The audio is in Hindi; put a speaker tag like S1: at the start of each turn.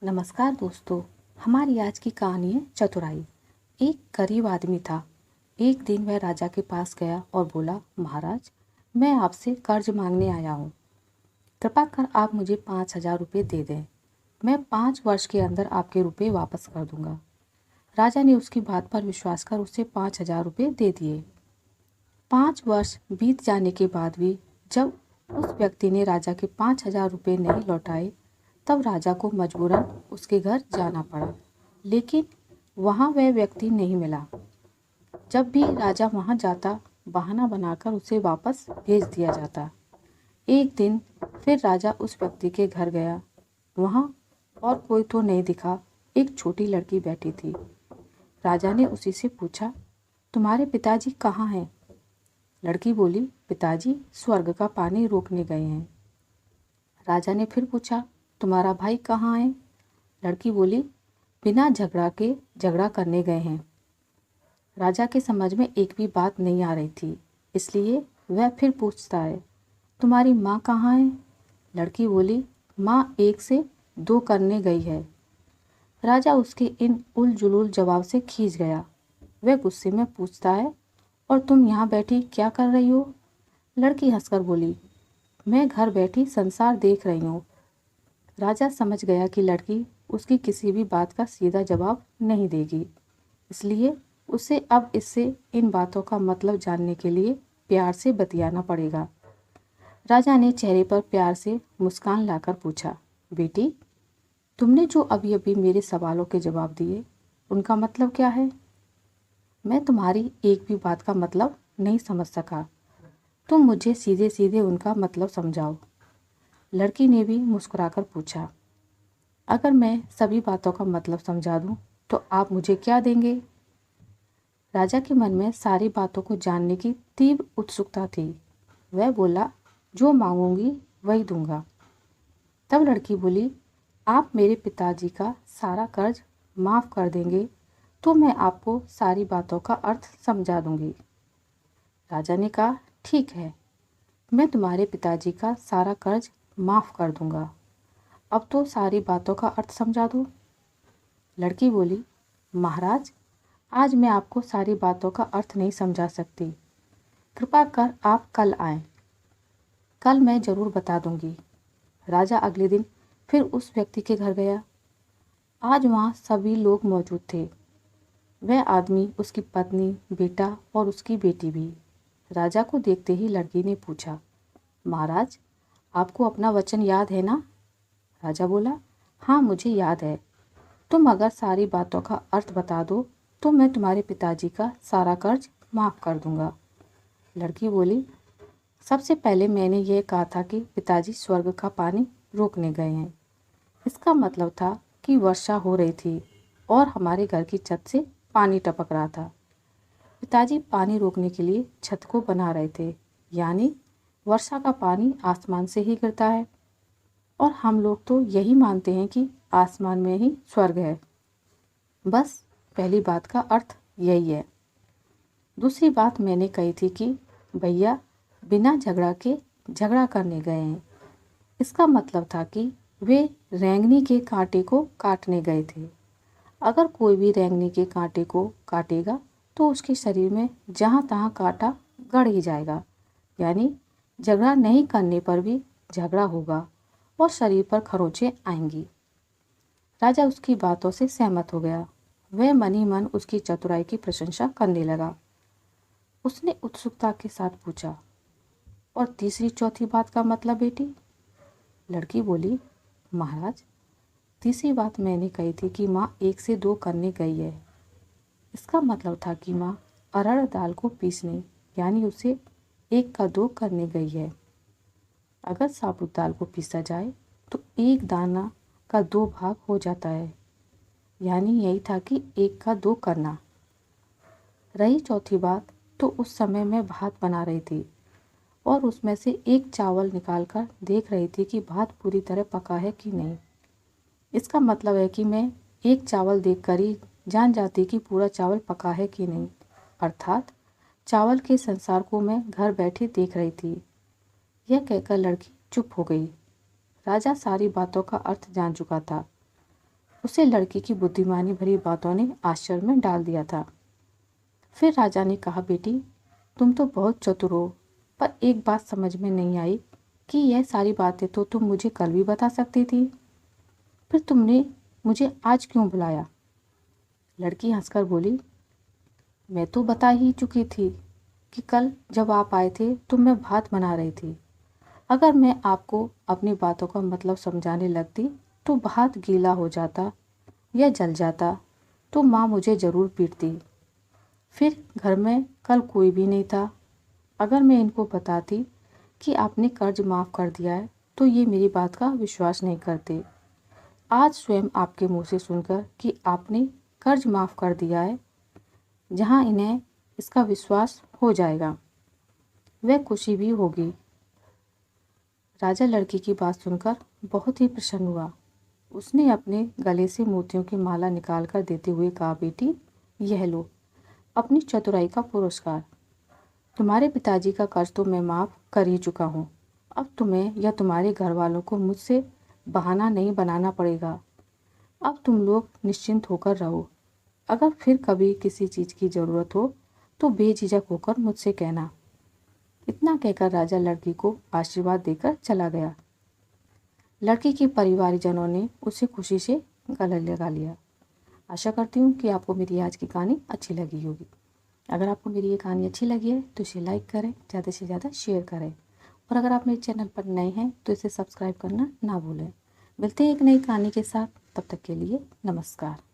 S1: नमस्कार दोस्तों। हमारी आज की कहानी है चतुराई। एक गरीब आदमी था। एक दिन वह राजा के पास गया और बोला, महाराज, मैं आपसे कर्ज मांगने आया हूँ। कृपा कर आप मुझे 5,000 रुपये दे दें। मैं 5 वर्ष के अंदर आपके रुपये वापस कर दूंगा। राजा ने उसकी बात पर विश्वास कर उसे 5,000 रुपये दे दिए। 5 वर्ष बीत जाने के बाद भी जब उस व्यक्ति ने राजा के 5,000 रुपये नहीं लौटाए, तब राजा को मजबूरन उसके घर जाना पड़ा। लेकिन वहाँ वह व्यक्ति नहीं मिला। जब भी राजा वहाँ जाता, बहाना बनाकर उसे वापस भेज दिया जाता। एक दिन फिर राजा उस व्यक्ति के घर गया। वहाँ और कोई तो नहीं दिखा, एक छोटी लड़की बैठी थी। राजा ने उसी से पूछा, तुम्हारे पिताजी कहाँ हैं? लड़की बोली, पिताजी स्वर्ग का पानी रोकने गए हैं। राजा ने फिर पूछा, तुम्हारा भाई कहाँ है? लड़की बोली, बिना झगड़ा के झगड़ा करने गए हैं। राजा के समझ में एक भी बात नहीं आ रही थी, इसलिए वह फिर पूछता है, तुम्हारी माँ कहाँ है? लड़की बोली, माँ 1 से 2 करने गई है। राजा उसके इन उलझुल जवाब से खींच गया। वह गुस्से में पूछता है, और तुम यहाँ बैठी क्या कर रही हो? लड़की हंसकर बोली, मैं घर बैठी संसार देख रही हूँ। राजा समझ गया कि लड़की उसकी किसी भी बात का सीधा जवाब नहीं देगी, इसलिए उसे अब इससे इन बातों का मतलब जानने के लिए प्यार से बतियाना पड़ेगा। राजा ने चेहरे पर प्यार से मुस्कान लाकर पूछा, बेटी, तुमने जो अभी अभी मेरे सवालों के जवाब दिए, उनका मतलब क्या है? मैं तुम्हारी एक भी बात का मतलब नहीं समझ सका। तुम मुझे सीधे सीधे उनका मतलब समझाओ। लड़की ने भी मुस्कुराकर पूछा, अगर मैं सभी बातों का मतलब समझा दूं, तो आप मुझे क्या देंगे? राजा के मन में सारी बातों को जानने की तीव्र उत्सुकता थी। वह बोला, जो मांगूंगी वही दूंगा। तब लड़की बोली, आप मेरे पिताजी का सारा कर्ज माफ़ कर देंगे तो मैं आपको सारी बातों का अर्थ समझा दूंगी। राजा ने कहा, ठीक है, मैं तुम्हारे पिताजी का सारा कर्ज माफ़ कर दूंगा। अब तो सारी बातों का अर्थ समझा दो। लड़की बोली, महाराज, आज मैं आपको सारी बातों का अर्थ नहीं समझा सकती। कृपा कर आप कल आएं। कल मैं ज़रूर बता दूंगी। राजा अगले दिन फिर उस व्यक्ति के घर गया। आज वहाँ सभी लोग मौजूद थे। वह आदमी, उसकी पत्नी, बेटा और उसकी बेटी भी। राजा को देखते ही लड़की ने पूछा, महाराज, आपको अपना वचन याद है ना? राजा बोला, हाँ, मुझे याद है। तुम अगर सारी बातों का अर्थ बता दो तो मैं तुम्हारे पिताजी का सारा कर्ज माफ़ कर दूंगा। लड़की बोली, सबसे पहले मैंने यह कहा था कि पिताजी स्वर्ग का पानी रोकने गए हैं। इसका मतलब था कि वर्षा हो रही थी और हमारे घर की छत से पानी टपक रहा था। पिताजी पानी रोकने के लिए छत को बना रहे थे, यानी वर्षा का पानी आसमान से ही गिरता है, और हम लोग तो यही मानते हैं कि आसमान में ही स्वर्ग है। बस पहली बात का अर्थ यही है। दूसरी बात मैंने कही थी कि भैया बिना झगड़ा के झगड़ा करने गए हैं। इसका मतलब था कि वे रेंगनी के कांटे को काटने गए थे। अगर कोई भी रेंगनी के कांटे को काटेगा तो उसके शरीर में जहाँ तहाँ कांटा गड़ ही जाएगा, यानी झगड़ा नहीं करने पर भी झगड़ा होगा और शरीर पर खरोंचें आएंगी। राजा उसकी बातों से सहमत हो गया। वह मन ही मन उसकी चतुराई की प्रशंसा करने लगा। उसने उत्सुकता के साथ पूछा, और तीसरी चौथी बात का मतलब बेटी? लड़की बोली, महाराज, तीसरी बात मैंने कही थी कि माँ 1 से 2 करने गई है। इसका मतलब था कि माँ अरहर दाल को पीसने, यानी उसे 1 का 2 करने गई है। अगर साबुत दाल को पीसा जाए तो 1 दाना का 2 भाग हो जाता है, यानी यही था कि 1 का 2 करना। रही चौथी बात, तो उस समय मैं भात बना रही थी और उसमें से एक चावल निकालकर देख रही थी कि भात पूरी तरह पका है कि नहीं। इसका मतलब है कि मैं एक चावल देखकर ही जान जाती कि पूरा चावल पका है कि नहीं, अर्थात चावल के संसार को मैं घर बैठे देख रही थी। यह कहकर लड़की चुप हो गई। राजा सारी बातों का अर्थ जान चुका था। उसे लड़की की बुद्धिमानी भरी बातों ने आश्चर्य में डाल दिया था। फिर राजा ने कहा, बेटी तुम तो बहुत चतुर हो, पर एक बात समझ में नहीं आई कि यह सारी बातें तो तुम मुझे कल भी बता सकती थी, फिर तुमने मुझे आज क्यों बुलाया? लड़की हंसकर बोली, मैं तो बता ही चुकी थी कि कल जब आप आए थे तो मैं भात बना रही थी। अगर मैं आपको अपनी बातों का मतलब समझाने लगती तो भात गीला हो जाता या जल जाता तो माँ मुझे ज़रूर पीटती। फिर घर में कल कोई भी नहीं था। अगर मैं इनको बताती कि आपने कर्ज माफ़ कर दिया है तो ये मेरी बात का विश्वास नहीं करते। आज स्वयं आपके मुंह से सुनकर कि आपने कर्ज माफ़ कर दिया है, जहाँ इन्हें इसका विश्वास हो जाएगा, वह खुशी भी होगी। राजा लड़की की बात सुनकर बहुत ही प्रसन्न हुआ। उसने अपने गले से मोतियों की माला निकाल कर देते हुए कहा, बेटी यह लो अपनी चतुराई का पुरस्कार। तुम्हारे पिताजी का कर्ज तो मैं माफ़ कर ही चुका हूँ। अब तुम्हें या तुम्हारे घर वालों को मुझसे बहाना नहीं बनाना पड़ेगा। अब तुम लोग निश्चिंत होकर रहो। अगर फिर कभी किसी चीज़ की ज़रूरत हो तो बेझिझक होकर मुझसे कहना। इतना कहकर राजा लड़की को आशीर्वाद देकर चला गया। लड़की के परिवारजनों ने उसे खुशी से गले लगा लिया। आशा करती हूँ कि आपको मेरी आज की कहानी अच्छी लगी होगी। अगर आपको मेरी ये कहानी अच्छी लगी है तो इसे लाइक करें, ज़्यादा से ज़्यादा शेयर करें, और अगर आप मेरे चैनल पर नए हैं तो इसे सब्सक्राइब करना ना भूलें। मिलते हैं एक नई कहानी के साथ, तब तक के लिए नमस्कार।